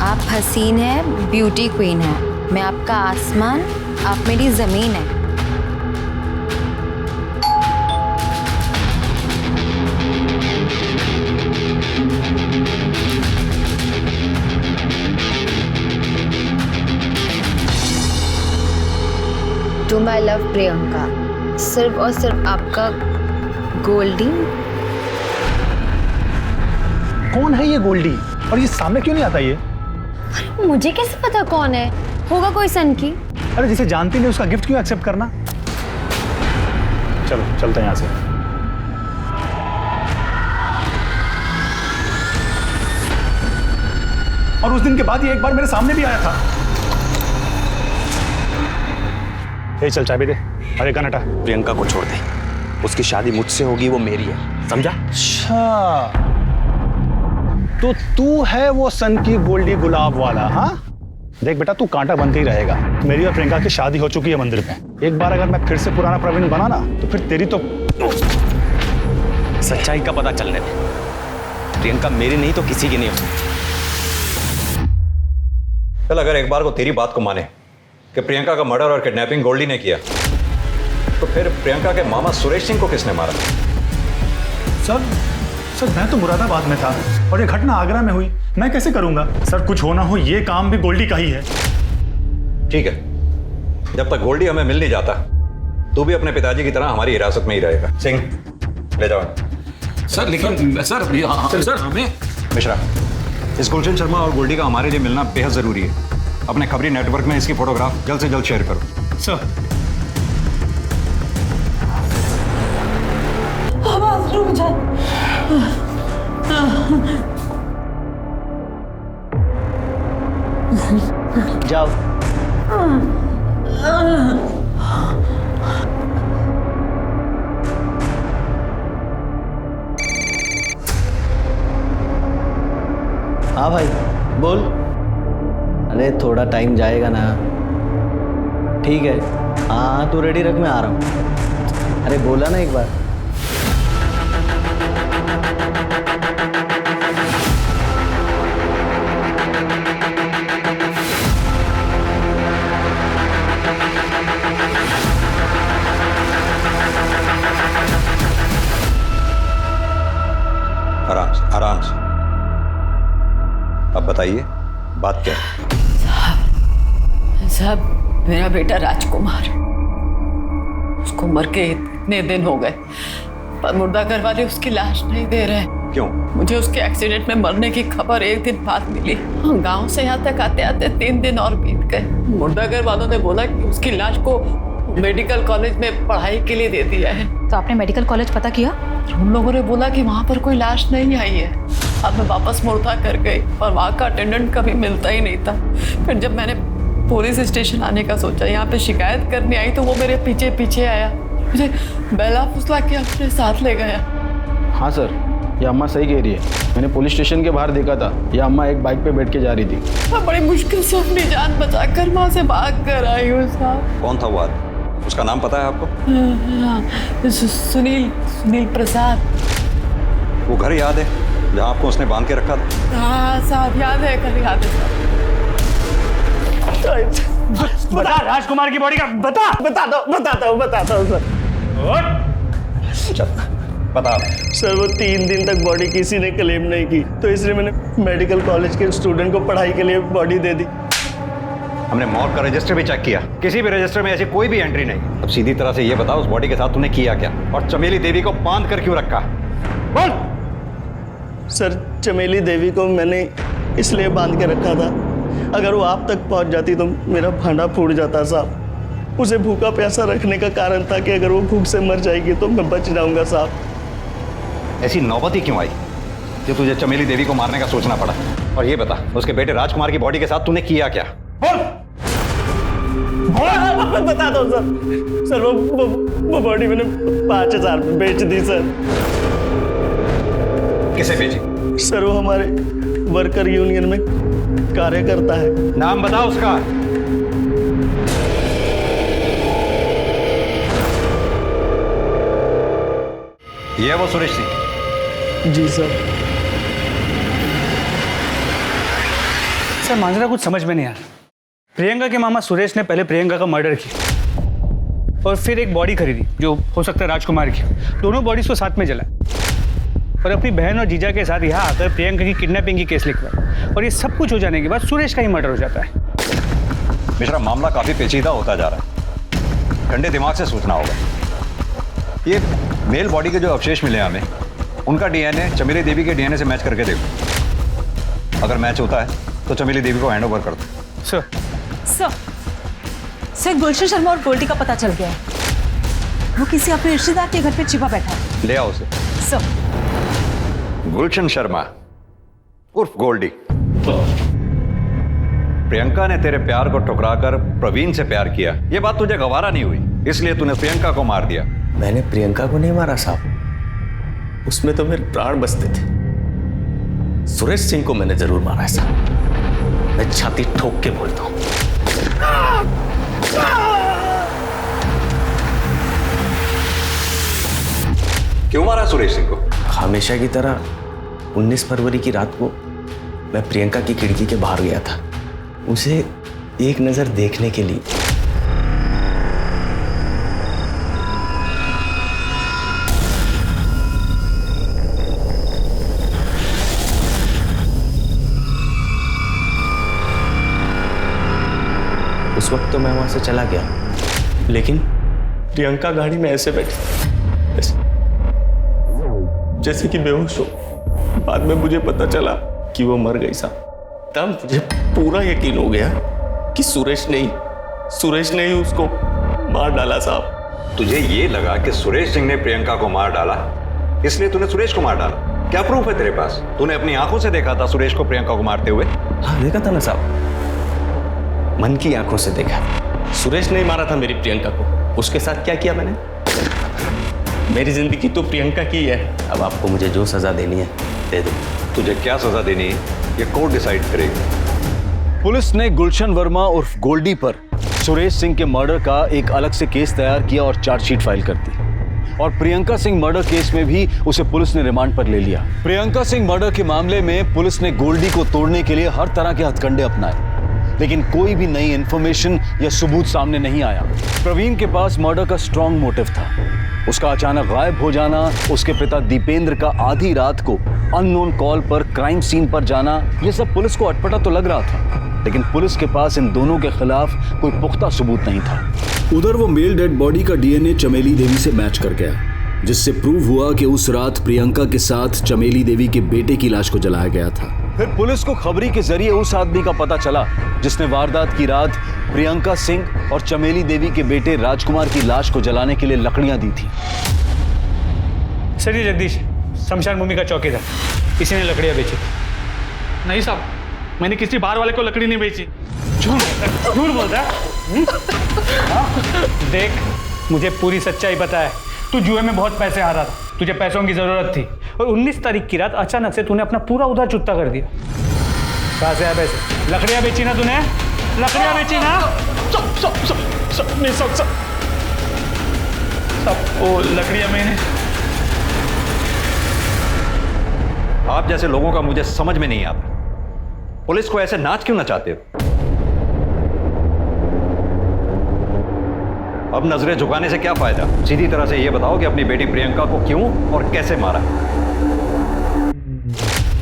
आप हसीन है, ब्यूटी क्वीन है, मैं आपका आसमान, आप मेरी जमीन है। टू माई लव प्रियंका, सिर्फ और सिर्फ आपका गोल्डी। कौन है ये गोल्डी और ये सामने क्यों नहीं आता ये? मुझे कैसे पता कौन है? होगा कोई सन की। अरे जिसे जानती नहीं उसका गिफ्ट क्यों एक्सेप्ट करना? चलो चलते हैं यहाँ से। और उस दिन के बाद ये एक बार मेरे सामने भी आया था। ए चल चाबी दे। अरे गन हटा। प्रियंका को छोड़ दे, उसकी शादी मुझसे होगी, वो मेरी है, समझा? अच्छा तो तू है वो सन की गोल्डी गुलाब वाला? हाँ देख बेटा, तू कांटा बनते ही रहेगा। मेरी और प्रियंका की शादी हो चुकी है मंदिर में। एक बार अगर मैं फिर से पुराना प्रवीण बना ना तो फिर तेरी तो सच्चाई का पता चलने दे। प्रियंका मेरी नहीं तो किसी की नहीं हो सकती। चल अगर एक बार को तेरी बात को माने कि प्रियंका का मर्डर और किडनैपिंग गोल्डी ने किया, तो फिर प्रियंका के मामा सुरेश सिंह को किसने मारा? सर मैं तो मुरादाबाद में था और ये घटना आगरा में हुई, मैं कैसे करूंगा? सर कुछ होना हो ये काम भी गोल्डी का ही है। ठीक है, जब तक गोल्डी हमें मिल नहीं जाता तू भी अपने पिताजी की तरह हमारी हिरासत में ही रहेगा। सिंह ले जाओ। सर लेकिन सर हमें मिश्रा, इस गुलशन शर्मा और गोल्डी का हमारे लिए मिलना बेहद जरूरी है। अपने खबरी नेटवर्क में इसकी फोटोग्राफ जल्द से जल्द शेयर करो। सर आवाज रुक जा। जाओ। हाँ भाई बोल। अरे थोड़ा टाइम जाएगा ना। ठीक है, हाँ तू रेडी रख, मैं आ रहा हूँ। अरे बोला ना एक बार। आराम से। अब बताइए बात क्या है? साहब मेरा बेटा राजकुमार, उसको मर के इतने दिन हो गए, पर मुर्दा घर वाले उसकी लाश नहीं दे रहे। क्यों? मुझे उसके एक्सीडेंट में मरने की खबर एक दिन बाद मिली। गांव से यहाँ तक आते आते 3 दिन और बीत गए। मुर्दा घर वालों ने बोला कि उसकी लाश को मेडिकल कॉलेज में पढ़ाई के लिए दे दिया है। तो आपने मेडिकल कॉलेज पता किया? उन लोगों ने बोला कि वहाँ पर कोई लाश नहीं आई है। अब मैं वापस मुर्दा कर गई, पर वहाँ का अटेंडेंट कभी मिलता ही नहीं था। फिर जब मैंने पुलिस स्टेशन आने का सोचा, यहाँ पे शिकायत करने आई, तो वो मेरे पीछे पीछे आया, मुझे बेला फुसला के अपने साथ ले गया। हाँ सर, ये अम्मा सही कह रही है। मैंने पुलिस स्टेशन के बाहर देखा था, ये अम्मा एक बाइक पे बैठ के जा रही थी। मैं बड़ी मुश्किल से अपनी जान बचाकर वहाँ से भाग कर आई हूँ साहब। कौन था वो आदमी? उसका नाम पता है आपको? सुनील प्रसाद। वो घर याद है जहाँ आपको उसने बांध के रखा था? हाँ साहब याद है, कल याद है साहब। बता राजकुमार की बॉडी का बताता हूँ सर। चल बता। सर वो 3 दिन तक बॉडी किसी ने क्लेम नहीं की, तो इसलिए मैंने मेडिकल कॉलेज के स्टूडेंट को पढ़ाई के लिए बॉडी दे दी। हमने मॉर्ग का रजिस्टर भी चेक किया, किसी भी रजिस्टर में ऐसी कोई भी एंट्री नहीं। अब सीधी तरह से ये बताओ, उस बॉडी के साथ तूने किया क्या, और चमेली देवी को बांध कर क्यों रखा? बोल। सर, चमेली देवी को मैंने इसलिए बांध के रखा था, अगर वो आप तक पहुंच जाती तो मेरा भांडा फूट जाता साहब। उसे भूखा प्यासा रखने का कारण था कि अगर वो भूख से मर जाएगी तो मैं बच जाऊंगा साहब। ऐसी नौबत ही क्यों आई कि तुझे चमेली देवी को मारने का सोचना पड़ा? और ये बता, उसके बेटे राजकुमार की बॉडी के साथ तूने किया क्या? बोल। बता दो सर। सर वो बॉडी मैंने 5,000 में बेच दी सर। किसे बेची? सर वो हमारे वर्कर यूनियन में कार्य करता है। नाम बताओ उसका। ये वो सुरेश सिंह? जी सर। सर मांजरा कुछ समझ में नहीं आ रहा। प्रियंका के मामा सुरेश ने पहले प्रियंका का मर्डर किया और फिर एक बॉडी खरीदी जो हो सकता है राजकुमार की। दोनों बॉडीज को साथ में जलाया और अपनी बहन और जीजा के साथ यहाँ आकर प्रियंका की किडनैपिंग की केस लिखवाया। और ये सब कुछ हो जाने के बाद सुरेश का ही मर्डर हो जाता है। मिश्रा, मामला काफी पेचीदा होता जा रहा है, ठंडे दिमाग से सोचना होगा। ये मेल बॉडी के जो अवशेष मिले हमें, उनका डीएनए चमेली देवी के डीएनए से मैच करके देखो। अगर मैच होता है तो चमेली देवी को हैंड ओवर कर दो। सर सर गुलशन शर्मा और गोल्डी का पता चल गया है। वो किसी अपने रिश्तेदार के घर पे छिपा बैठा है। ले आओ उसे। सर। गुलशन शर्मा उर्फ गोल्डी, प्रियंका ने तेरे प्यार को ठुकराकर प्रवीण से प्यार किया, ये बात तुझे गवारा नहीं हुई, इसलिए तूने प्रियंका को मार दिया। मैंने प्रियंका को नहीं मारा साहब, उसमें तो मेरे प्राण बसते थे। सुरेश सिंह को मैंने जरूर मारा है साहब, मैं छाती ठोक के बोलता हूं। क्यों मारा सुरेश सिंह को? हमेशा की तरह 19 फरवरी की रात को मैं प्रियंका की खिड़की के बाहर गया था, उसे एक नजर देखने के लिए। उस वक्त तो मैं वहां से चला गया, लेकिन प्रियंका गाड़ी में ऐसे बैठी जैसे कि बेहोश हो। बाद में मुझे पता चला कि वो मर गई साहब। तब मुझे पूरा यकीन हो गया कि सुरेश ने ही उसको मार डाला साहब। तुझे ये लगा कि सुरेश सिंह ने प्रियंका को मार डाला, इसलिए तूने सुरेश को मार डाला? क्या प्रूफ है तेरे पास? तूने अपनी आंखों से देखा था सुरेश को प्रियंका को मारते हुए? हाँ देखा था ना साहब, मन की आंखों से देखा। सुरेश ने ही मारा था मेरी प्रियंका को। उसके साथ क्या किया मैंने? मेरी जिंदगी तो प्रियंका की है। अब आपको मुझे जो सजा देनी है दे दो। तुझे क्या सजा देनी है ये कोर्ट डिसाइड करेगी। पुलिस ने गुलशन वर्मा उर्फ गोल्डी पर सुरेश सिंह के मर्डर का एक अलग से केस तैयार किया और चार्जशीट फाइल कर दी। और प्रियंका सिंह मर्डर केस में भी उसे पुलिस ने रिमांड पर ले लिया। प्रियंका सिंह मर्डर के मामले में पुलिस ने गोल्डी को तोड़ने के लिए हर तरह के हथकंडे अपनाए, लेकिन कोई भी नई इंफॉर्मेशन या सबूत सामने नहीं आया। प्रवीण के पास मर्डर का स्ट्रॉन्ग मोटिव था। उसका अचानक गायब हो जाना, उसके पिता दीपेंद्र का आधी रात को अननोन कॉल पर क्राइम सीन पर जाना, ये सब पुलिस को अटपटा तो लग रहा था, लेकिन पुलिस के पास इन दोनों के खिलाफ कोई पुख्ता सबूत नहीं था। उधर वो मेल डेड बॉडी का डीएनए चमेली देवी से मैच कर गया, जिससे प्रूव हुआ कि उस रात प्रियंका के साथ चमेली देवी के बेटे की लाश को जलाया गया था। फिर पुलिस को खबरी के जरिए उस आदमी का पता चला जिसने वारदात की रात प्रियंका सिंह और चमेली देवी के बेटे राजकुमार की लाश को जलाने के लिए लकड़ियां दी थी। सर ये जगदीश शमशान भूमि का चौकीदार, इसी ने लकड़ियां बेची। नहीं साहब, मैंने किसी बाहर वाले को लकड़ी नहीं बेची। झूठ बोलता है। देख, मुझे पूरी सच्चाई पता है। तू जुए में बहुत पैसे हारा था, तुझे पैसों की जरूरत थी, और 19 तारीख की रात अचानक से तूने अपना पूरा उधार चुकता कर दिया। कहाँ से आए पैसे? लकड़ियां बेची ना तूने? लकड़ियां बेची ना? सब वो लकड़ियां मैंने। आप जैसे लोगों का मुझे समझ में नहीं आता, पुलिस को ऐसे नाच क्यों नचाते हो? अब नजरें झुकाने से क्या फायदा? सीधी तरह से ये बताओ कि अपनी बेटी प्रियंका को क्यों और कैसे मारा?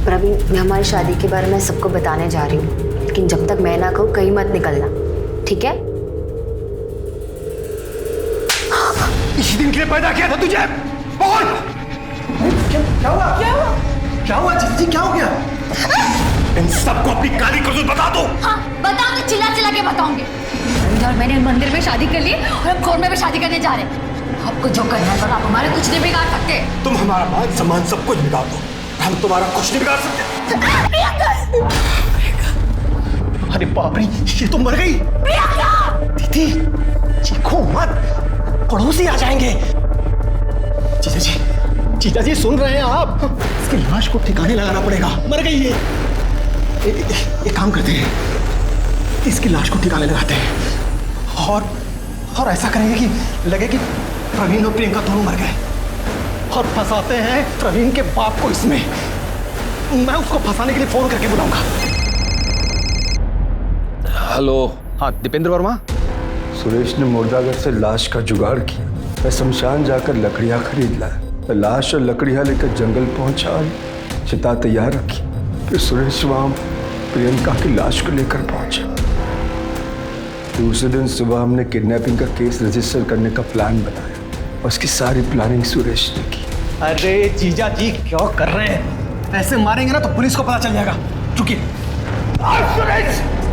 प्रवीण, मैं हमारी शादी के बारे में सबको बताने जा रही हूँ, लेकिन जब तक मैं ना कहूँ कहीं मत निकलना। ठीक है? इसी दिन के लिए पैदा किया था तुझे। बोल क्या हुआ? क्या हुआ जीजी, क्या हो गया? इन सबको अपनी काली करतूत बता दो। हाँ बताऊंगी, चिल्ला चिल्ला के बताऊंगी। और मैंने मंदिर में शादी कर ली और हम कोर्ट में भी शादी करने जा रहे हैं। आपको जो करना है पर आप हमारे कुछ नहीं बिगाड़ सकते। तुम हमारा मान सम्मान सब कुछ बिगाड़ दो, हम तुम्हारा कुछ नहीं बिगाड़ सकते। अरे बाप रे, ये तो मर गई। दीदी चीखो मत, पड़ोसी आ जाएंगे। जीजा जी सुन रहे हैं आप? इसकी लाश को ठिकाने लगाना पड़ेगा, मर गई ये। एक काम करते हैं, इसकी लाश को ठिकाने लगाते हैं और ऐसा करेंगे कि लगे कि प्रवीण और प्रियंका दोनों मर गए, और फंसाते हैं प्रवीण के बाप को इसमें। मैं उसको फंसाने के लिए फोन करके बुलाऊंगा। हेलो। हाँ दीपेंद्र वर्मा। सुरेश ने मुर्दाघर से लाश का जुगाड़ किया। मैं शमशान जाकर लकड़ियां खरीद लाया। मैं लाश और लकड़ियां लेकर जंगल पहुंचा, चिता तैयार रखी। फिर सुरेश वहां प्रियंका की लाश को लेकर पहुंचा। दूसरे दिन सुबह हमने किडनैपिंग का केस रजिस्टर करने का प्लान बनाया। उसकी सारी प्लानिंग सुरेश ने की। अरे जीजा जी क्या कर रहे हैं? ऐसे मारेंगे ना तो पुलिस को पता चल जाएगा। चुकी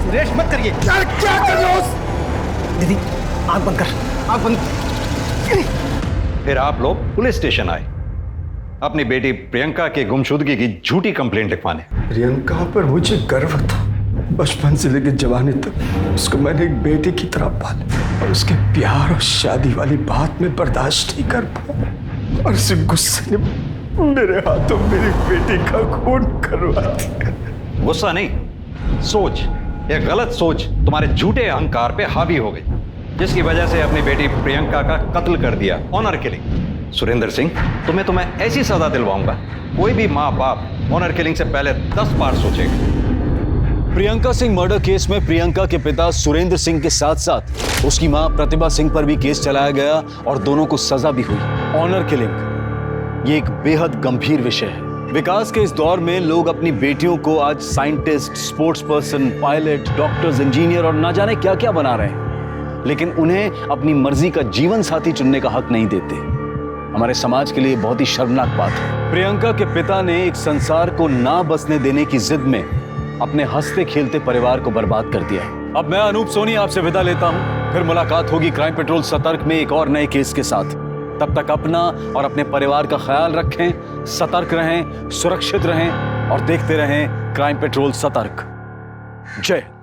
सुरेश मत करिए। क्या कर रहे हो? दीदी आंख बंद कर, आंख बंद। फिर आप लोग पुलिस स्टेशन आए अपनी बेटी प्रियंका के गुमशुदगी की झूठी कंप्लेंट लिखवाने। प्रियंका पर मुझे गर्व था। बचपन से लेकर जवानी तक उसको मैंने एक बेटी की तरह पाला, और उसके प्यार और शादी वाली बात में बर्दाश्त नहीं कर पाया, और उस गुस्से ने मेरे हाथों मेरी बेटी का खून करवा दिया। गुस्सा नहीं, सोच, एक गलत सोच तुम्हारे झूठे अहंकार पे हावी हो गई, जिसकी वजह से अपनी बेटी प्रियंका का कत्ल कर दिया, ऑनर किलिंग। सुरेंद्र सिंह, तुम्हें ऐसी सजा दिलवाऊंगा, कोई भी माँ बाप ऑनर किलिंग से पहले 10 बार सोचेगा। प्रियंका सिंह मर्डर केस में प्रियंका के पिता सुरेंद्र सिंह के साथ साथ उसकी मां प्रतिभा सिंह पर भी केस चलाया गया और दोनों को सजा भी हुई। ऑनर किलिंग ये एक बेहद गंभीर विषय है। विकास के इस दौर में लोग अपनी बेटियों को आज scientist, sports person, pilot, doctors, engineer और ना जाने क्या क्या बना रहे हैं, लेकिन उन्हें अपनी मर्जी का जीवन साथी चुनने का हक नहीं देते। हमारे समाज के लिए बहुत ही शर्मनाक बात है। प्रियंका के पिता ने एक संसार को ना बसने देने की जिद में अपने हंसते खेलते परिवार को बर्बाद कर दिया है। अब मैं अनूप सोनी आपसे विदा लेता हूं, फिर मुलाकात होगी क्राइम पेट्रोल सतर्क में एक और नए केस के साथ। तब तक अपना और अपने परिवार का ख्याल रखें, सतर्क रहें, सुरक्षित रहें और देखते रहें क्राइम पेट्रोल सतर्क। जय